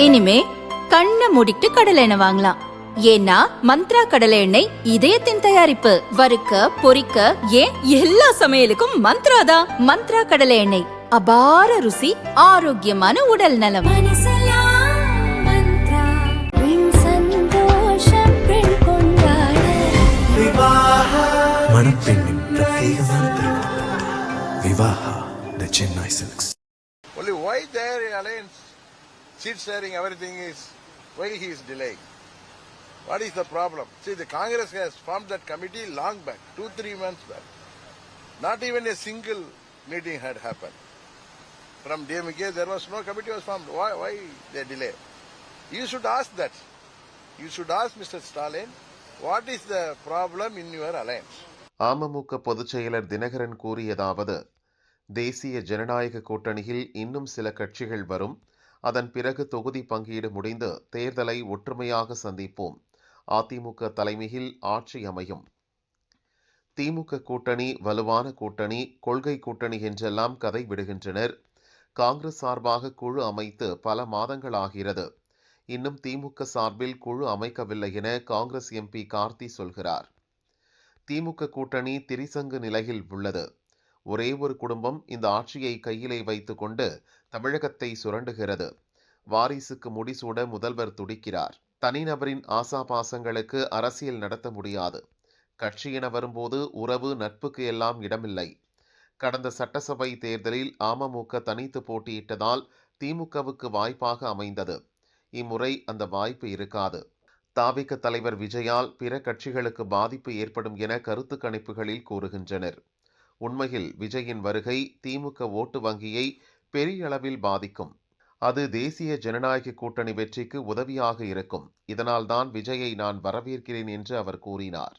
இனிமே கண்ணை மூடிட்டு கடலை எண்ணெய் வாங்கலாம். ஏன்னா மந்த்ரா கடலை எண்ணெய் இதயத்தின் தயாரிப்பு. வறுக்க பொரிக்க ஏன் எல்லா சமையலுக்கும் மந்த்ரா தான். மந்த்ரா கடலை எண்ணெய், அபார ருசி, ஆரோக்கியமான உடல் நலம். மணப்பெண்ணின் பிரத்யேகமான திருமணம் Vivaha the Chennai silks. Only why their alliance, seat sharing, everything is, why he is delaying? What is the problem? See, the Congress has formed that committee long back, 2-3 months back. Not even a single meeting had happened. From DMK, there was no committee was formed. Why they delay? You should ask that. You should ask Mr. Stalin, what is the problem in your alliance? AMMK பொதுச் செயலர் தினகரன் கூறியதாவது: தேசிய ஜனநாயக கூட்டணியில் இன்னும் சில கட்சிகள் வரும். அதன் பிறகு தொகுதி பங்கீடு முடிந்து தேர்தலை ஒற்றுமையாக சந்திப்போம். அதிமுக தலைமையில் ஆட்சி அமையும். திமுக கூட்டணி வலுவான கூட்டணி, கொள்கை கூட்டணி என்றெல்லாம் கதை விடுகின்றனர். காங்கிரஸ் சார்பாக குழு அமைத்து பல மாதங்கள் ஆகிறது. இன்னும் திமுக சார்பில் குழு அமைக்கவில்லை என காங்கிரஸ் எம்பி கார்த்தி சொல்கிறார். திமுக கூட்டணி திரிசங்கு நிலையில் உள்ளது. ஒரே ஒரு குடும்பம் இந்த ஆட்சியை கையிலே வைத்து கொண்டு தமிழகத்தை சுரண்டுகிறது. வாரிசுக்கு முடிசூட முதல்வர் துடிக்கிறார். தனிநபரின் ஆசாபாசங்களுக்கு அரசியல் நடத்த முடியாது. கட்சி என வரும்போது உறவு நட்புக்கு எல்லாம் இடமில்லை. கடந்த சட்டசபை தேர்தலில் அமமுக தனித்து போட்டியிட்டதால் திமுகவுக்கு வாய்ப்பாக அமைந்தது. இம்முறை அந்த வாய்ப்பு இருக்காது. தாவிக தலைவர் விஜயால் பிற கட்சிகளுக்கு பாதிப்பு ஏற்படும் என கருத்து கணிப்புகளில் கூறுகின்றனர். உண்மையில் விஜயின் வருகை திமுக ஓட்டு வங்கியை பெரிய அளவில் பாதிக்கும். அது தேசிய ஜனநாயக கூட்டணி வெற்றிக்கு உதவியாக இருக்கும். இதனால்தான் விஜயை நான் வரவேற்கிறேன் என்று அவர் கூறினார்.